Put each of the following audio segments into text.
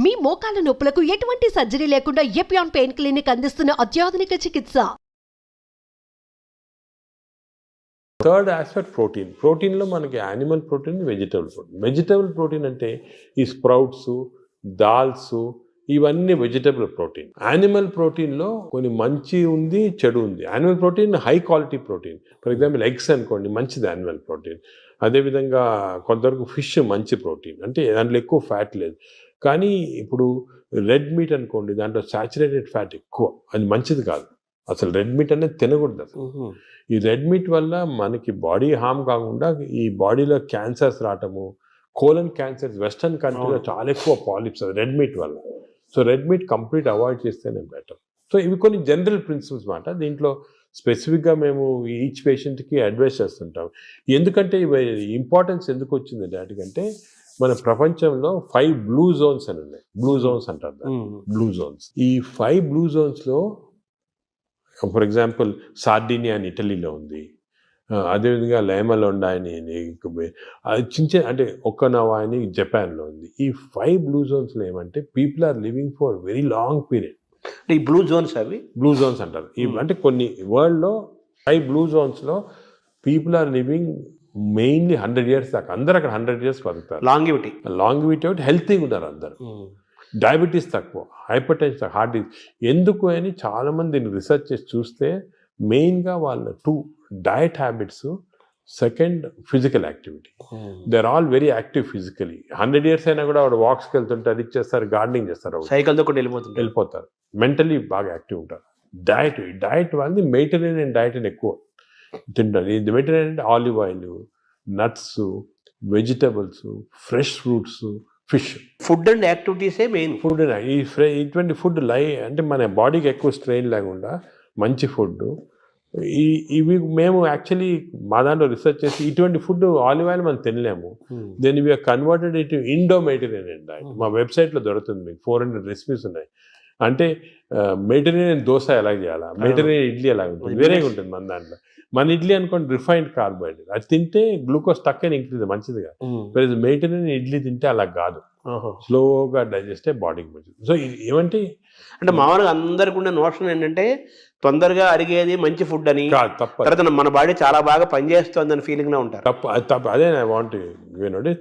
మీ మోకాల నొప్పులకు ఎటువంటి సర్జరీ లేకుండా ఎపియాన్ పెయిన్ క్లినిక్ అందిస్తున్న అత్యాధునిక చికిత్స. Third aspect protein. ప్రోటీన్లో మనకి animal protein, vegetable protein. Vegetable protein అంటే ఈ స్ప్రౌట్స్, దాల్స్, ఇవన్నీ వెజిటబుల్ ప్రోటీన్. యానిమల్ ప్రోటీన్లో కొన్ని మంచి ఉంది, చెడు ఉంది. Animal protein high quality protein. For example eggs అనుకోండి, మంచిది యానిమల్ ప్రోటీన్. అదేవిధంగా కొంతవరకు ఫిష్ మంచి ప్రోటీన్, అంటే దాంట్లో ఎక్కువ ఫ్యాట్ లేదు. కానీ ఇప్పుడు రెడ్ మీట్ అనుకోండి, దాంట్లో సాచురేటెడ్ ఫ్యాట్ ఎక్కువ, అది మంచిది కాదు. అసలు రెడ్ మీట్ అనేది తినకూడదు అసలు. ఈ రెడ్ మీట్ వల్ల మనకి బాడీ హార్మ్ కాకుండా ఈ బాడీలో క్యాన్సర్స్ రావటము, కోలన్ క్యాన్సర్స్ వెస్టర్న్ కంట్రీలో చాలా ఎక్కువ పాలిప్స్ అది రెడ్ మీట్ వల్ల. So red meat complete avoid చేస్తేనే బెటర్. సో ఇవి కొన్ని జనరల్ ప్రిన్సిపల్స్ మాట. దీంట్లో స్పెసిఫిక్గా మేము ఈచ్ పేషెంట్కి అడ్వైస్ చేస్తుంటాం. ఎందుకంటే ఇవి ఇంపార్టెన్స్ ఎందుకు వచ్చింది వాటికంటే, మన ప్రపంచంలో 5 బ్లూ జోన్స్ అని ఉన్నాయి. బ్లూ జోన్స్ అంటారు దాన్ని, బ్లూ జోన్స్. ఈ 5 బ్లూ జోన్స్లో ఫర్ ఎగ్జాంపుల్ సార్డినియా అని ఇటలీలో ఉంది. అదేవిధంగా లైమలోండా అని చిన్న అంటే ఒక్కనవా అని జపాన్లో ఉంది. ఈ 5 బ్లూ జోన్స్లో ఏమంటే people are living for very long period. ఈ బ్లూ జోన్స్ అవి బ్లూ జోన్స్ అంటారు. అంటే కొన్ని వరల్డ్లో 5 బ్లూ జోన్స్లో people are living mainly 100 years దాకా. అందరు అక్కడ 100 years బతుకుతారు. లాంగివిటీ ఒకటి, హెల్తీగా ఉన్నారు అందరు. డయాబెటీస్ తక్కువ, హైపర్ టెన్షన్, హార్ట్ డిసీజ్. ఎందుకు అని చాలామంది దీన్ని రీసెర్చ్ చేసి చూస్తే మెయిన్గా వాళ్ళ 2 diet habits, second physical activity. They are all very active physically. 100 years అయినా కూడా వాడు వాక్స్కి వెళ్తుంటే అది చేస్తారు, గార్డెనింగ్ చేస్తారు, సైకిల్తో కూడా వెళ్ళిపోతారు. మెంటలీ బాగా యాక్టివ్ ఉంటారు. డయట్ వాళ్ళది మెడిటరేనియన్ డయట్ అని ఎక్కువ తింటారు. ఇది మెడిటరేనియన్ అంటే olive oil, nuts, vegetables, fresh fruits, fish. Food and యాక్టివిటీసే మెయిన్. ఫుడ్ ఇటువంటి ఫుడ్ అంటే మన బాడీకి ఎక్కువ స్ట్రెయిన్ లేకుండా మంచి ఫుడ్. ఇవి మేము యాక్చువల్లీ మా దాంట్లో రీసెర్చ్ చేసి ఇటువంటి ఫుడ్ ఆలివ్ ఆయిల్ మనం తినలేము. Then we are converted it Indo Mediterranean diet. మా వెబ్సైట్లో దొరుకుతుంది మీకు, 400 రెసిపీస్ ఉన్నాయి. అంటే మెడిటరేనియన్ దోశ ఎలా చేయాలా, మెడిటరేనియన్ ఇడ్లీ ఎలా ఉంటుంది, వేరేగా ఉంటుంది మన దాంట్లో. మన ఇడ్లీ అనుకోండి రిఫైన్డ్ కార్బోహైడ్రేట్, అది తింటే గ్లూకోజ్ తక్కువ ఇంక్రీజ్, మంచిదిగా. మెడిటరేనియన్ ఇడ్లీ తింటే అలా కాదు, స్లోగా డైజెస్ట్ అయ్యి బాడీకి మంచిది. సో ఏమంటే అంటే మామూలుగా అందరికి ఉండే నోషన్ ఏంటంటే తొందరగా అరిగేది మంచి ఫుడ్ అని, తర్వాత మన బాడీ చాలా బాగా పనిచేస్తుంది అని ఫీలింగ్ లో ఉంటారు. తప్పు అదే ఐ వాంట్ యూనోటి.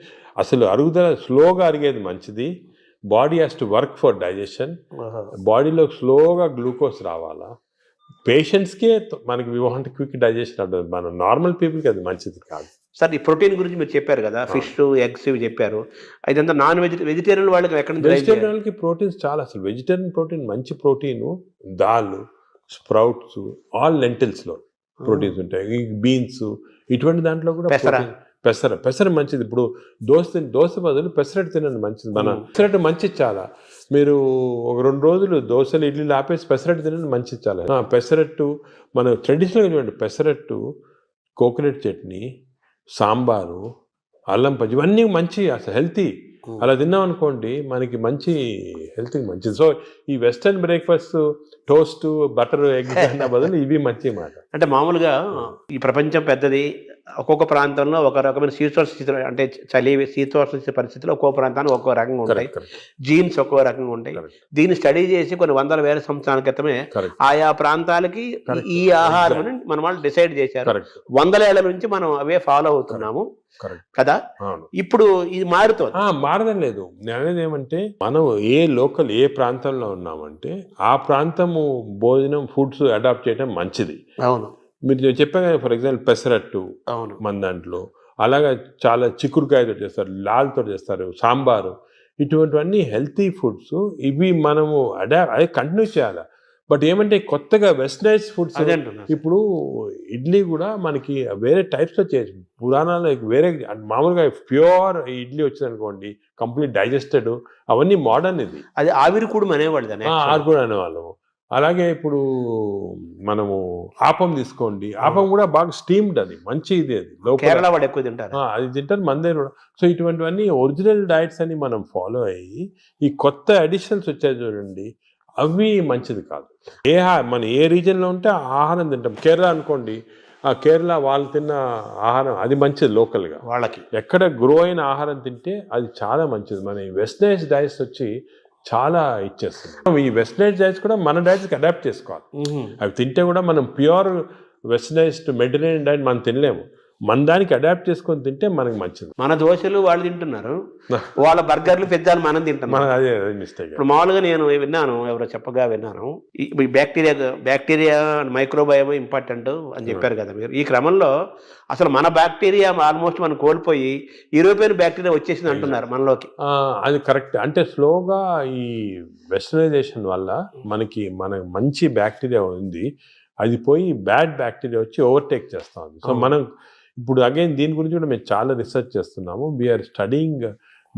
అసలు అరుగుదల స్లోగా అరిగేది మంచిది. Body has to work for digestion. బాడీలో స్లోగా గ్లూకోజ్ రావాలా. పేషెంట్స్కే మనకి వి వాంట్ క్విక్ డైజెషన్ ఉంటుంది. మన నార్మల్ పీపుల్కి అది మంచిది కాదు. సార్ ఈ ప్రోటీన్ గురించి మీరు చెప్పారు కదా, ఫిష్, ఎగ్స్ ఇవి చెప్పారు. ఇదంతా వెజిటేరియన్ వాళ్ళకి ఎక్కడ నుంచి? వెజిటేరియన్ వాళ్ళకి ప్రోటీన్స్ చాలా. అసలు వెజిటేరియన్ ప్రోటీన్ మంచి ప్రోటీను దాల్, స్ప్రౌట్స్, ఆల్ లెంటిల్స్లో ప్రోటీన్స్ ఉంటాయి. బీన్స్, ఇటువంటి దాంట్లో కూడా పెసర మంచిది. ఇప్పుడు దోశ బదులు పెసరట్టు తినండి, మంచిది. మన పెసరట్టు మంచిది చాలా. మీరు ఒక 2 రోజులు దోశలు, ఇడ్లీలు ఆపేసి పెసరట్టు తినండి, మంచిది చాలా. పెసరట్టు మన ట్రెడిషనల్గా చూడండి, పెసరట్టు, కోకోనట్ చట్నీ, సాంబారు, అల్లం పచ్చి, ఇవన్నీ మంచి, అసలు హెల్తీ. అలా తిన్నాం అనుకోండి మనకి మంచి హెల్త్కి మంచిది. సో ఈ western breakfast, toast, butter, egg అన్న బదులు ఇవి మంచి మాట. అంటే మామూలుగా ఈ ప్రపంచం పెద్దది, ఒక్కొక్క ప్రాంతంలో ఒక రకమైన శీతోష్ణ, అంటే చలి శీతోష్ణ పరిస్థితుల్లో ఒక్కో ప్రాంతానికి ఒక్కో రకంగా ఉంటాయి, జీన్స్ ఒక్కో రకంగా ఉంటాయి. దీన్ని స్టడీ చేసి కొన్ని 100,000 సంవత్సరాల క్రితమే ఆయా ప్రాంతాలకి ఈ ఆహారం మన వాళ్ళు డిసైడ్ చేశారు. 100 ఏళ్ల నుంచి మనం అవే ఫాలో అవుతున్నాము కదా. ఇప్పుడు ఇది మారడం లేదు. నేను అనేది ఏమంటే, మనం ఏ ప్రాంతంలో ఉన్నామంటే ఆ ప్రాంతము భోజనం, ఫుడ్స్ అడాప్ట్ చేయడం మంచిది. అవును, మీరు చెప్పాను ఫర్ ఎగ్జాంపుల్ పెసరట్టు మన దాంట్లో, అలాగా చాలా చిక్కుడుకాయతో చేస్తారు, లాల్తో చేస్తారు, సాంబారు, ఇటువంటివన్నీ హెల్తీ ఫుడ్స్. ఇవి మనము అదే కంటిన్యూ చేయాలి. బట్ ఏమంటే కొత్తగా వెస్టర్నైజ్ ఫుడ్స్, ఇప్పుడు ఇడ్లీ కూడా మనకి వేరే టైప్స్లో చేయొచ్చు. పురాణాలు వేరే, మామూలుగా ప్యూర్ ఇడ్లీ వచ్చింది అనుకోండి, కంప్లీట్ డైజెస్టెడ్, అవన్నీ మోడర్న్. ఇది అది ఆవిరి కూడా అనేవాళ్ళము. అలాగే ఇప్పుడు మనము ఆపం తీసుకోండి, ఆపం కూడా బాగా స్టీమ్డ్, అది మంచి ఇది. అది కేరళ వాడు ఎక్కువ తింటారు, అది తింటారు మన దగ్గర కూడా. సో ఇటువంటివన్నీ ఒరిజినల్ డైట్స్ అని మనం ఫాలో అయ్యి, ఈ కొత్త అడిషన్స్ వచ్చాయి చూడండి, అవి మంచిది కాదు. మన ఏ రీజన్లో ఉంటే ఆహారం తింటాం. కేరళ అనుకోండి, ఆ కేరళ వాళ్ళు తిన్న ఆహారం అది మంచిది లోకల్గా. వాళ్ళకి ఎక్కడ గ్రో అయిన ఆహారం తింటే అది చాలా మంచిది. మన వెస్టర్నైజ్ డైట్స్ వచ్చి చాలా ఇచ్చేస్తున్నాం. ఈ వెస్టర్నైజ్ డైట్స్ కూడా మన డైట్స్కి అడాప్ట్ చేసుకోవాలి. అవి తింటే కూడా మనం ప్యూర్ వెస్టర్నైజ్డ్ మెడిటరేనియన్ డైట్ మనం తినలేము. మన దానికి అడాప్ట్ చేసుకొని తింటే మనకి మంచిది. మన దోశలు వాళ్ళు తింటున్నారు, వాళ్ళ బర్గర్లు పిజ్జాలు మనం తింటున్నాం. మన అదే మిస్టేక్. ఇప్పుడు మామూలుగా నేను విన్నాను, ఎవరో చెప్పగా విన్నాను, ఈ బ్యాక్టీరియా మైక్రోబయోమ్ ఇంపార్టెంట్ అని చెప్పారు కదా మీరు. ఈ క్రమంలో అసలు మన బ్యాక్టీరియా ఆల్మోస్ట్ మనం కోల్పోయి యూరోపియన్ బ్యాక్టీరియా వచ్చేసింది అంటున్నారు మనలోకి. అది కరెక్ట్. అంటే స్లోగా ఈ వెస్టర్నైజేషన్ వల్ల మన మంచి బ్యాక్టీరియా ఉంది, అది పోయి బ్యాడ్ బ్యాక్టీరియా వచ్చి ఓవర్టేక్ చేస్తా ఉంది. సో మనం ఇప్పుడు అగైన్ దీని గురించి కూడా మేము చాలా రీసెర్చ్ చేస్తున్నాము. We're studying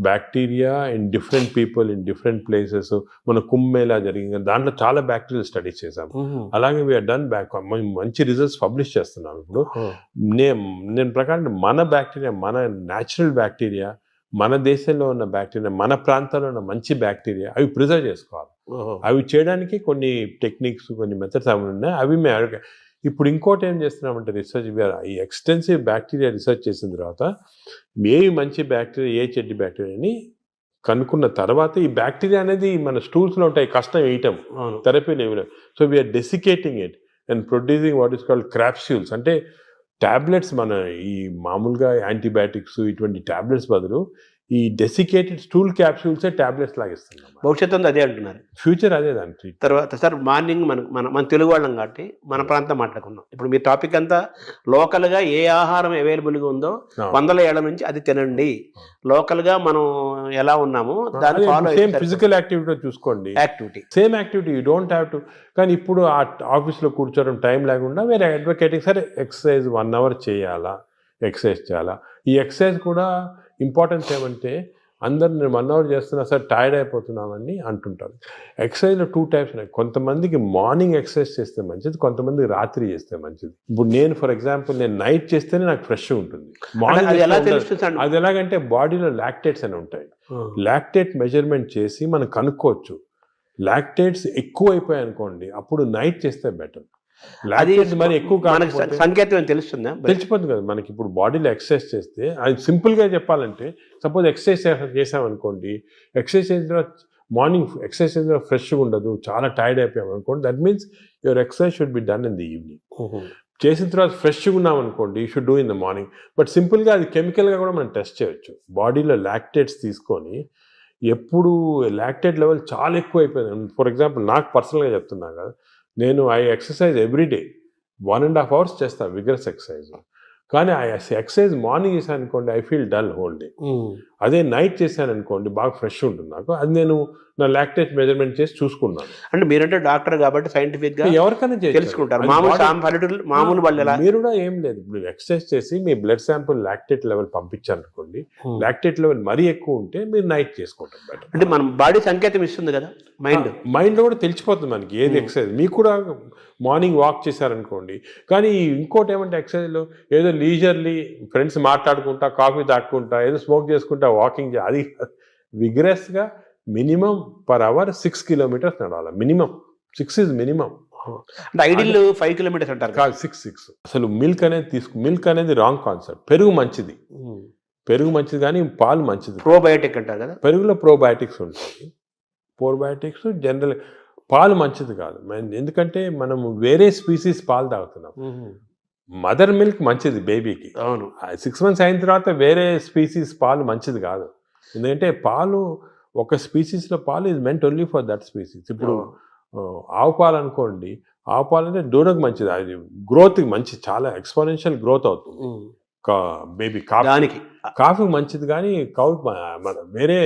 bacteria in different people in different places. మన కుంభమేళా జరిగింది, దాంట్లో చాలా బ్యాక్టీరియల్ స్టడీస్ చేసాము. అలాగే వీఆర్ డన్ మంచి రిజల్ట్స్ పబ్లిష్ చేస్తున్నాం. ఇప్పుడు నేను ప్రకారం మన బ్యాక్టీరియా, మన న్యాచురల్ బ్యాక్టీరియా, మన దేశంలో ఉన్న బ్యాక్టీరియా, మన ప్రాంతాల్లో ఉన్న మంచి బ్యాక్టీరియా, అవి ప్రిజర్వ్ చేసుకోవాలి. అవి చేయడానికి కొన్ని టెక్నిక్స్, కొన్ని మెథడ్స్ అవి ఉన్నాయి. అవి మేము ఇప్పుడు ఇంకోటి ఏం చేస్తున్నామంటే రీసెర్చ్, ఈ ఎక్స్టెన్సివ్ బ్యాక్టీరియా రీసెర్చ్ చేసిన తర్వాత ఏవి మంచి బ్యాక్టీరియా, ఏ చెడ్డి బ్యాక్టీరియా అని కనుక్కున్న తర్వాత ఈ బ్యాక్టీరియా అనేది మన స్టూల్స్లో ఉంటాయి, కష్టం వేయటం, థెరపీలు ఏమి. So we are desiccating it and producing what is called capsules. అంటే ట్యాబ్లెట్స్, మన ఈ మామూలుగా యాంటీబయాటిక్స్ ఇటువంటి ట్యాబ్లెట్స్ బదులు ఈ డెసికేటెడ్ స్టూల్ క్యాప్సూల్సే ట్యాబ్లెట్స్ లాగా ఇస్తున్నాం. భవిష్యత్తు అదే అంటున్నారు, ఫ్యూచర్ అదే దానికి. తర్వాత సార్ మార్నింగ్ మన తెలుగు వాళ్ళం కాబట్టి మన ప్రాంతం మాట్లాడుకున్నాం. ఇప్పుడు మీ టాపిక్ అంతా లోకల్గా ఏ ఆహారం అవైలబుల్గా ఉందో 100 ఏళ్ల నుంచి అది తినండి. లోకల్గా మనం ఎలా ఉన్నామో దాన్ని ఫాలో. సేమ్ ఫిజికల్ యాక్టివిటీ చూసుకోండి, same activity you don't have to. కానీ ఇప్పుడు ఆ ఆఫీస్లో కూర్చోవడం టైం లేకుండా వేరే అడ్వకేటింగ్, సరే ఎక్సర్సైజ్ 1 hour చేయాలా, ఎక్సర్సైజ్ చేయాలా. ఈ ఎక్సర్సైజ్ కూడా ఇంపార్టెన్స్ ఏమంటే అందరు నేను 1 hour చేస్తున్నా సార్ టైర్డ్ అయిపోతున్నామని అంటుంటారు. ఎక్సర్సైజ్లో 2 types ఉన్నాయి. కొంతమందికి మార్నింగ్ ఎక్సర్సైజ్ చేస్తే మంచిది, కొంతమందికి రాత్రి చేస్తే మంచిది. ఇప్పుడు నేను ఫర్ ఎగ్జాంపుల్ నేను నైట్ చేస్తేనే నాకు ఫ్రెష్ ఉంటుంది. మార్నింగ్ అది ఎలాగంటే బాడీలో లాక్టేట్స్ అని ఉంటాయి. లాక్టేట్ మెజర్మెంట్ చేసి మనం కనుక్కోవచ్చు. లాక్టేట్స్ ఎక్కువ అయిపోయాయి అనుకోండి, అప్పుడు నైట్ చేస్తే బెటర్. అది మరి ఎక్కువ సంకేతం తెలుస్తుందా? తెలిసిపోతుంది కదా మనకి. ఇప్పుడు బాడీలో ఎక్సర్సైజ్ చేస్తే, అది సింపుల్గా చెప్పాలంటే సపోజ్ ఎక్సర్సైజ్ చేసామనుకోండి, ఎక్సర్సైజ్ చేసిన తర్వాత మార్నింగ్ ఎక్సర్సైజ్ చేసిన తర్వాత ఫ్రెష్గా ఉండదు, చాలా టైర్డ్ అయిపోయాం అనుకోండి, that means your exercise should be done in the evening. చేసిన తర్వాత ఫ్రెష్గా ఉన్నాం అనుకోండి, you should do in the morning. But సింపుల్గా అది కెమికల్గా కూడా మనం టెస్ట్ చేయొచ్చు. బాడీలో లాక్టేట్స్ తీసుకొని, ఎప్పుడు లాక్టేట్ లెవెల్ చాలా ఎక్కువ అయిపోయింది, ఫర్ ఎగ్జాంపుల్ నాకు పర్సనల్గా చెప్తున్నా కదా, నేను ఐ ఎక్సర్సైజ్ ఎవ్రీడే 1.5 hours చేస్తాను విగరస్ ఎక్సర్సైజ్. కానీ ఆ ఎక్సర్సైజ్ మార్నింగ్ చేశాను అనుకోండి, I feel dull whole day. అదే నైట్ చేశాను అనుకోండి, బాగా ఫ్రెష్ ఉంటుంది నాకు. అది నేను నా లాక్టేట్ మెజర్మెంట్ చేసి చూసుకున్నాను. అంటే మీరంటే డాక్టర్ కాబట్టి సైంటిఫిక్ గా ఎవరికైనా తెలుసుకుంటారు. మామూలు మీరు కూడా ఏం లేదు, ఇప్పుడు ఎక్సర్సైజ్ చేసి మీ బ్లడ్ శాంపుల్ లాక్టేట్ లెవెల్ పంపించారనుకోండి, లాక్టేట్ లెవెల్ మరీ ఎక్కువ ఉంటే మీరు నైట్ చేసుకుంటారు బెటర్. అంటే మన బాడీ సంకేతం ఇస్తుంది కదా, మైండ్లో కూడా తెలిసిపోతుంది మనకి ఏది ఎక్సర్సైజ్. మీకు కూడా మార్నింగ్ వాక్ చేశారనుకోండి. కానీ ఇంకోటి ఏమంటే ఎక్సర్సైజ్లో ఏదో లీజర్లీ ఫ్రెండ్స్ మాట్లాడుకుంటా, కాఫీ తాక్కుంటా, ఏదో స్మోక్ చేసుకుంటా వాకింగ్, అది విగ్రెస్గా మినిమం పర్ అవర్ 6 kilometers నడవాలి. Minimum 6 is minimum. అంటే ఐడియల్ 5 kilometers అంటారు కాదు, 6. అసలు మిల్క్ అనేది రాంగ్ కాన్సెప్ట్. పెరుగు మంచిది, పెరుగు మంచిది, కానీ పాలు మంచిది. ప్రోబయోటిక్ అంటారు కదా, పెరుగులో ప్రోబయోటిక్స్ ఉంటాయి. ప్రోబయోటిక్స్ జనరల్, పాలు మంచిది కాదు. ఎందుకంటే మనము వేరే స్పీసీస్ పాలు తాగుతున్నాం. మదర్ మిల్క్ మంచిది బేబీకి. అవును, 6 months అయిన తర్వాత వేరే స్పీసీస్ పాలు మంచిది కాదు. ఎందుకంటే పాలు ఒక స్పీసీస్లో పాలు is meant only for that species. ఇప్పుడు ఆవు పాలు అనుకోండి, ఆవు పాలు అంటే దూడకు మంచిది, అది గ్రోత్కి మంచిది, చాలా ఎక్స్పోనెన్షియల్ గ్రోత్ అవుతుంది బేబీ. కాఫీ మంచిది, కానీ వేరే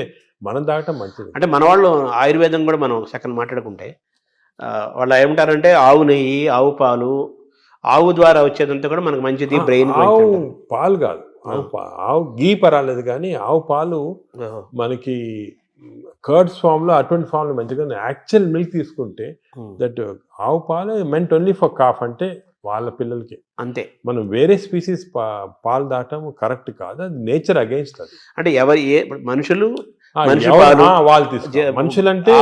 మనం తాగటం మంచిది. అంటే మన వాళ్ళు ఆయుర్వేదం కూడా మనం సెకండ్ మాట్లాడుకుంటే వాళ్ళు ఏమంటారంటే ఆవు నెయ్యి, ఆవు పాలు, ఆవు ద్వారా వచ్చేదంతా కూడా మనకు మంచిది, బ్రెయిన్. ఆవు పాలు కాదు, ఆవు గీ పర్వాలేదు, కానీ ఆవు పాలు మనకి కర్డ్స్ ఫామ్లో అటువంటి ఫామ్లో మంచిగా. యాక్చువల్ మిల్క్ తీసుకుంటే దట్ ఆవు పాలు మెంట్ ఓన్లీ ఫర్ కాఫ్, అంటే వాళ్ళ పిల్లలకి అంతే. మనం వేరే స్పీసీస్ పాలు దాటం కరెక్ట్ కాదు, అది నేచర్ అగైన్స్ట్. అది అంటే మనుషులు వాళ్ళు తీసుకో, మనుషులంటే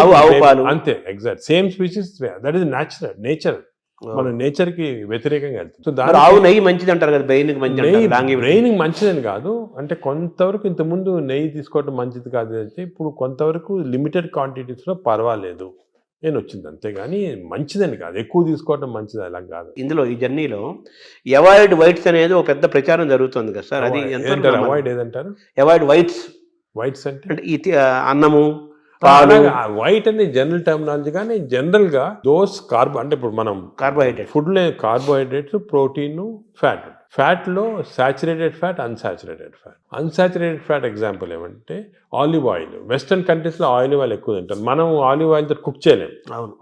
అంతే, exact same species, that is nature. మన నేచర్ కి వ్యతిరేకంగా వెళ్తుంది. సో మరి ఆవు నెయ్యి మంచిది అంటారు కదా, బ్రెయిన్ కి మంచిది నెయ్యి అంటారు, లాంగివిటీ. బ్రెయిన్ మంచిదని కాదు, అంటే కొంతవరకు ఇంతకుముందు నెయ్యి తీసుకోవడం మంచిది కాదు అంటే ఇప్పుడు కొంతవరకు లిమిటెడ్ క్వాంటిటీస్లో పర్వాలేదు నేను వచ్చింది, అంతేగాని మంచిదని కాదు, ఎక్కువ తీసుకోవడం మంచిది అలా కాదు. ఇందులో ఈ జర్నీలో అవాయిడ్ వైట్స్ అనేది ఒక పెద్ద ప్రచారం జరుగుతుంది కదా సార్, అది ఎంత అవాయిడ్ ఏదంటారు? అవాయిడ్ వైట్స్ వైట్స్ అంటే అంటే అన్నము, పాలు, వైట్ అనేది జనరల్ టర్మినాలజీ, కానీ జనరల్ గా దోస్ అంటే ఇప్పుడు మనం కార్బోహైడ్రేట్, ఫుడ్ లో కార్బోహైడ్రేట్స్, ప్రోటీన్, ఫ్యాట్. ఫ్యాట్ లో saturated fat, unsaturated fat. Unsaturated fat example ఏమంటే ఆలివ్ ఆయిల్. వెస్టర్న్ కంట్రీస్ లో ఆలివ్ ఆయిల్ ఎక్కువ తింటారు, మనం ఆలివ్ ఆయిల్ తో కుక్ చేయలేము.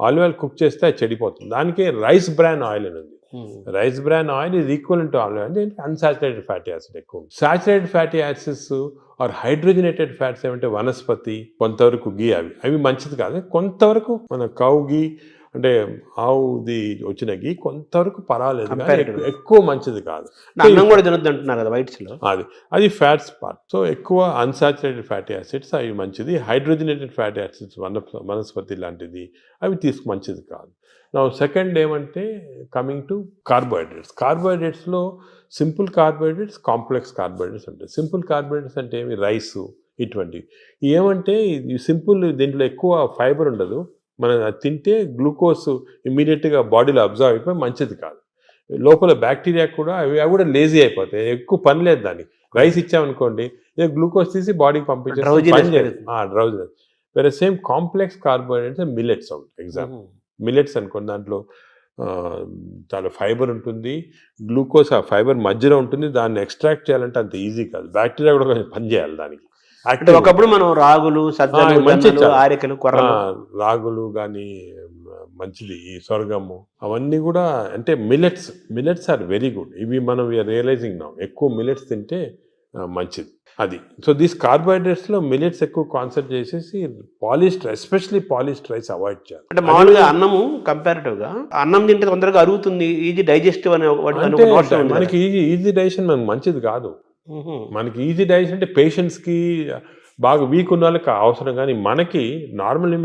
ఆలివ్ ఆయిల్ కుక్ చేస్తే అది చెడిపోతుంది. దానికి రైస్ బ్రాన్ ఆయిల్ అని ఉంది. Rice bran oil is equal to olive oil, దీనికి అన్సాచురేటెడ్ ఫ్యాటీ యాసిడ్ ఎక్కువ. Saturated fatty acids or hydrogenated fats ఏమంటే వనస్పతి, కొంతవరకు గీ, అవి మంచిది కాదు. కొంతవరకు మన కౌ గీ అంటే ఆవుది వచ్చిన గీ కొంతవరకు పర్వాలేదు, ఎక్కువ మంచిది కాదు. అన్నం కూడా తినొద్దు అంటున్నారు కదా వైట్స్ లో, అది ఫ్యాట్స్ పార్ట్. సో ఎక్కువ అన్సాచురేటెడ్ ఫ్యాటీ యాసిడ్స్ అవి మంచిది. హైడ్రోజనేటెడ్ ఫ్యాటీ యాసిడ్స్ వనస్పతి లాంటిది అవి మంచిది కాదు. నా సెకండ్ ఏమంటే కమింగ్ టు కార్బోహైడ్రేట్స్. కార్బోహైడ్రేట్స్లో సింపుల్ కార్బోహైడ్రేట్స్, కాంప్లెక్స్ కార్బోహైడ్రేట్స్ ఉంటాయి. సింపుల్ కార్బోహైడ్రేట్స్ అంటే ఏమి, రైసు ఇటువంటివి. ఏమంటే ఈ సింపుల్ దీంట్లో ఎక్కువ ఫైబర్ ఉండదు, మనం తింటే గ్లూకోజ్ ఇమ్మీడియట్గా బాడీలో అబ్జర్వ్ అయిపోయి మంచిది కాదు. లోపల బ్యాక్టీరియా కూడా అవి కూడా లేజీ అయిపోతాయి, ఎక్కువ పని లేదు దానికి. రైస్ ఇచ్చామనుకోండి, గ్లూకోజ్ తీసి బాడీకి పంపించేసి డ్రౌజినెస్. వేరే same complex carbohydrates millets example. Millets అనుకోండి, దాంట్లో చాలా ఫైబర్ ఉంటుంది, గ్లూకోజ్ ఆ ఫైబర్ మధ్యలో ఉంటుంది. దాన్ని ఎక్స్ట్రాక్ట్ చేయాలంటే అంత ఈజీ కాదు, బ్యాక్టీరియా కూడా కొంచెం పని చేయాలి దానికి. ఒకప్పుడు మనం రాగులు, ఆరికలు, రాగులు కానీ మంచిది, ఈ సొరగము అవన్నీ కూడా అంటే మిల్లెట్స్ ఆర్ వెరీ గుడ్. ఇవి మనం రియలైజింగ్ నా ఎక్కువ మిల్లెట్స్ తింటే మంచిది అది. సో దీస్ కార్బోహైడ్రేట్స్లో మిల్లెట్స్ ఎక్కువ కాన్సన్ట్రేట్ చేసేసి polished, especially polished rice avoid చేయాలి. అంటే మామూలుగా అన్నము కంపారిటివ్గా అన్నం తింటే తొందరగా అరుగుతుంది, ఈజీ డైజెస్టివ్ అనే మనకి ఈజీ డైజెషన్ మనకు మంచిది కాదు. మనకి ఈజీ డైజెషన్ అంటే పేషెంట్స్కి, బాగా వీక్ ఉన్న వాళ్ళకి అవసరం, కానీ మనకి నార్మల్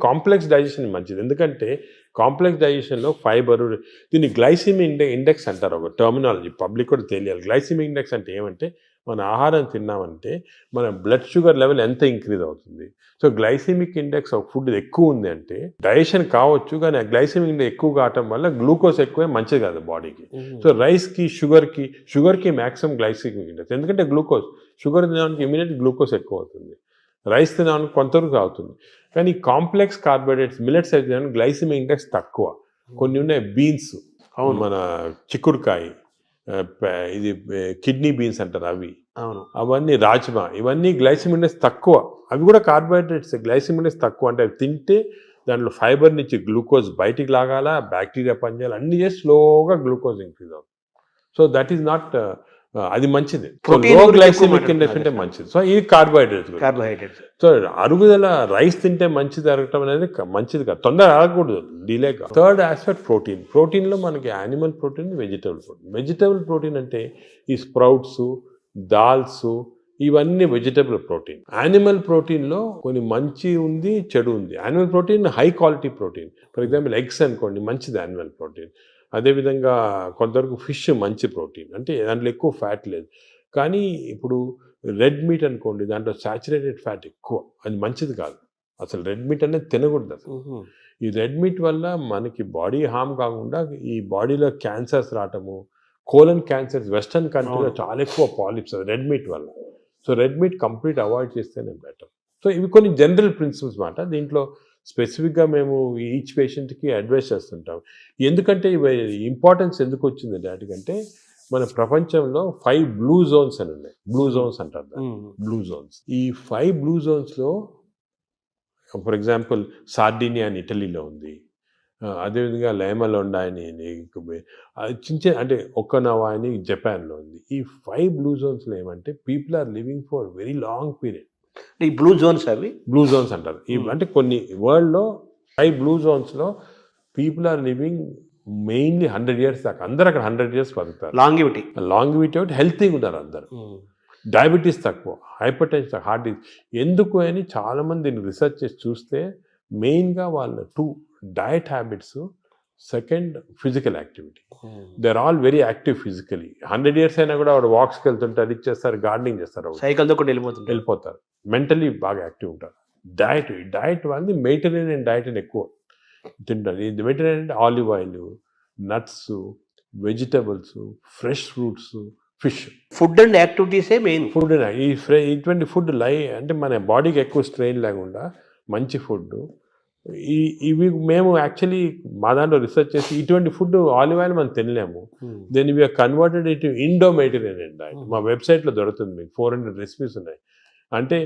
కాంప్లెక్స్ డైజెషన్ మంచిది. ఎందుకంటే కాంప్లెక్స్ డైజెషన్లో ఫైబరు, దీన్ని గ్లైసిమిక్ ఇండెక్స్ అంటారు, ఒక టర్మినాలజీ పబ్లిక్ కూడా తెలియాలి. గ్లైసిమిక్ ఇండెక్స్ అంటే ఏమంటే మన ఆహారం తిన్నామంటే మన బ్లడ్ షుగర్ లెవెల్ ఎంత ఇంక్రీజ్ అవుతుంది. సో గ్లైసిమిక్ ఇండెక్స్ ఒక ఫుడ్ ఎక్కువ ఉంది అంటే డైజెషన్ కావచ్చు, కానీ ఆ గ్లైసిమిక్ ఇండెక్స్ ఎక్కువ కావటం వల్ల గ్లూకోజ్ ఎక్కువే మంచిది కాదు బాడీకి. సో రైస్కి, షుగర్కి మ్యాక్సిమం గ్లైసిమిక్ ఇండెక్స్, ఎందుకంటే షుగర్ తినడానికి ఇమీడియట్ గ్లూకోజ్ ఎక్కువ అవుతుంది, రైస్ తినడానికి కొంతవరకు అవుతుంది. కానీ కాంప్లెక్స్ కార్బోహైడ్రేట్స్ మిల్లెట్స్ అయితే గ్లైసిమిక్ ఇండెక్స్ తక్కువ. కొన్ని ఉన్నాయి బీన్స్, మన చిక్కుడుకాయ, ఇది కిడ్నీ బీన్స్ అంటారు అవి, అవన్నీ రాజ్మా, ఇవన్నీ గ్లైసిమిక్ ఇండెక్స్ తక్కువ. అవి కూడా కార్బోహైడ్రేట్స్, గ్లైసిమిక్ ఇండెక్స్ తక్కువ. అంటే అవి తింటే దాంట్లో ఫైబర్ నుంచి గ్లూకోజ్ బయటికి లాగాల, బ్యాక్టీరియా పనిచేయాలి, అన్ని చేసి స్లోగా గ్లూకోజ్ ఇంక్రీజ్ అవుతుంది. సో దట్ ఈస్ నాట్, అది మంచిది. లో గ్లైసిమిక్ ఇండెక్స్ అంటే మంచిది. సో ఇది కార్బోహైడ్రేట్స్. సో అరుగుదల, రైస్ తింటే మంచిది అరగటం అనేది మంచిది కాదు, తొందరగా అరగకూడదు, డిలేగా. Third aspect protein. ప్రోటీన్లో మనకి animal protein, vegetable protein. Vegetable protein అంటే ఈ స్ప్రౌట్స్, దాల్స్, ఇవన్నీ వెజిటబుల్ ప్రోటీన్. యానిమల్ ప్రోటీన్లో కొన్ని మంచి ఉంది, చెడు ఉంది. Animal protein high quality protein. For example eggs అనుకోండి, మంచిది యానిమల్ ప్రోటీన్. అదేవిధంగా కొంతవరకు ఫిష్ మంచి ప్రోటీన్, అంటే దాంట్లో ఎక్కువ ఫ్యాట్ లేదు. కానీ ఇప్పుడు రెడ్ మీట్ అనుకోండి, దాంట్లో సాచురేటెడ్ ఫ్యాట్ ఎక్కువ, అది మంచిది కాదు. అసలు రెడ్ మీట్ అనేది తినకూడదు అసలు. ఈ రెడ్ మీట్ వల్ల మనకి బాడీ హార్మ్ కాకుండా ఈ బాడీలో క్యాన్సర్స్ రావటము, కోలన్ క్యాన్సర్స్ వెస్టర్న్ కంట్రీలో చాలా ఎక్కువ పాలిప్స్ రెడ్ మీట్ వల్ల. So red meat complete avoid చేస్తేనే బెటర్. సో ఇవి కొన్ని జనరల్ ప్రిన్సిపల్స్ మాట. దీంట్లో స్పెసిఫిక్గా మేము ఈచ్ పేషెంట్కి అడ్వైస్ చేస్తుంటాం. ఎందుకంటే ఇవి ఇంపార్టెన్స్ ఎందుకు వచ్చింది వాటికంటే, మన ప్రపంచంలో 5 బ్లూ జోన్స్ అని ఉన్నాయి. బ్లూ జోన్స్ అంటారు దాన్ని, బ్లూ జోన్స్. ఈ 5 బ్లూ జోన్స్లో ఫర్ ఎగ్జాంపుల్ సార్డినియా అని ఇటలీలో ఉంది, అదేవిధంగా లైమలోండా అని చిన్న అంటే ఒక్కనవా అని జపాన్లో ఉంది. ఈ 5 బ్లూ జోన్స్లో ఏమంటే people are living for very long period. ఈ బ్లూ జోన్స్, అవి బ్లూ జోన్స్ అంటారు. అంటే కొన్ని వరల్డ్లో 5 బ్లూ జోన్స్లో people are living mainly 100 years దాకా. అందరు అక్కడ 100 years బతుకుతారు. లాంగివిటీ ఒకటి, హెల్తీగా ఉన్నారు అందరు. డయాబెటీస్ తక్కువ, హైపర్ టెన్షన్, హార్ట్ డిసీజ్. ఎందుకు అని చాలామంది దీన్ని రీసెర్చ్ చేసి చూస్తే మెయిన్గా వాళ్ళ 2 diet habits second physical activity. They are all very active physically. 100 years అయినా కూడా వాడు వాక్స్కి వెళ్తుంటే అది చేస్తారు, గార్డెనింగ్ చేస్తారు, సైకిల్తో కూడా వెళ్ళిపోతారు. మెంటలీ బాగా యాక్టివ్ ఉంటారు. డయట్ వాళ్ళది మెడిటరేనియన్ డయట్ అని ఎక్కువ తింటారు. ఇది మెడిటరేనియన్ అంటే olive oil, nuts, vegetables, fresh fruits, fish. Food and యాక్టివిటీసే మెయిన్. ఫుడ్ ఇటువంటి ఫుడ్ అంటే మన బాడీకి ఎక్కువ స్ట్రెయిన్ లేకుండా మంచి ఫుడ్. ఇవి మేము యాక్చువల్లీ మా దాంట్లో రీసెర్చ్ చేసి ఇటువంటి ఫుడ్ ఆలివ్ ఆయిల్ మనం తినలేము. Then we are converted it Indo Mediterranean diet. మా వెబ్సైట్లో దొరుకుతుంది, మీకు 400 రెసిపీస్ ఉన్నాయి. అంటే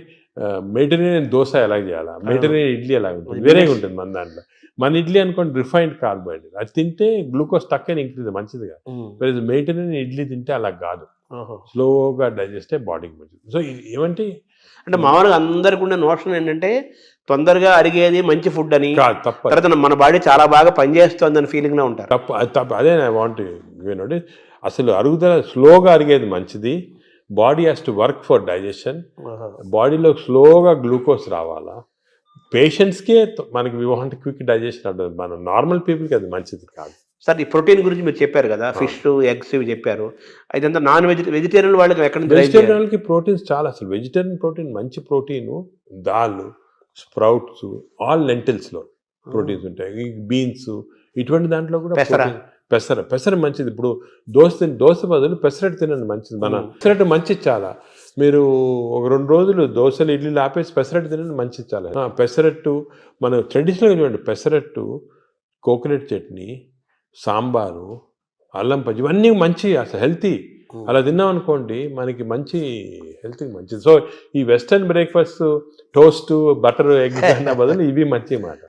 మెడిటరేనియన్ దోశ ఎలా చేయాలా, మెడిటరేనియన్ ఇడ్లీ ఎలా ఉంటుంది, వేరేగా ఉంటుంది మన దాంట్లో. మన ఇడ్లీ అనుకోండి రిఫైన్డ్ కార్బోహైడ్రేట్, అది తింటే గ్లూకోజ్ తక్కువ ఇంక్రీజ్ మంచిదిగా. మెడిటరేనియన్ ఇడ్లీ తింటే అలా కాదు, స్లోగా డైజెస్ట్ అయ్యి బాడీకి మంచిది. సో ఏమంటే అంటే మామూలుగా అందరికి ఉన్న నోషన్ ఏంటంటే తొందరగా అరిగేది మంచి ఫుడ్ అని, తప్ప తర్వాత మన బాడీ చాలా బాగా పనిచేస్తుంది అని ఫీలింగ్ లో ఉంటారు. తప్ప అదే ఐ వాంట్ యూనోటి. అసలు అరుగుదల స్లోగా అరిగేది మంచిది. Body has to work for digestion. బాడీలో స్లోగా గ్లూకోజ్ రావాలా. పేషెంట్స్కే మనకి వి వాంట్ క్విక్ డైజెషన్ ఉంటుంది. మనం నార్మల్ పీపుల్కి అది మంచిది కాదు. సార్ ఈ ప్రోటీన్ గురించి మీరు చెప్పారు కదా, ఫిష్, ఎగ్స్ ఇవి చెప్పారు. ఇదంతా నాన్ వెజిటేరియన్ వాళ్ళకి ఎక్కడ నుంచి? వెజిటేరియన్ వాళ్ళకి ప్రోటీన్స్ చాలా. అసలు వెజిటేరియన్ ప్రోటీన్ మంచి ప్రోటీను దాల్, స్ప్రౌట్స్, ఆల్ లెంటిల్స్లో ప్రోటీన్స్ ఉంటాయి. బీన్స్ ఇటువంటి దాంట్లో కూడా పెసర మంచిది. ఇప్పుడు దోశ బదులు పెసరట్టు తినండి, మంచిది. మన పెసరట్టు మంచిది చాలా. మీరు ఒక 2 రోజులు దోశలు ఇడ్లీలు ఆపేసి పెసరట్టు తినండి, మంచిది చాలా. పెసరట్టు మన ట్రెడిషనల్గా చూడండి, పెసరట్టు, కోకోనట్ చట్నీ, సాంబారు, అల్లం పచ్చి, ఇవన్నీ మంచి, అసలు హెల్తీ. అలా తిన్నాం అనుకోండి మనకి మంచి హెల్త్కి మంచిది. సో ఈ western breakfast toast, butter, egg అన్న బదులు ఇవి మంచి మాట.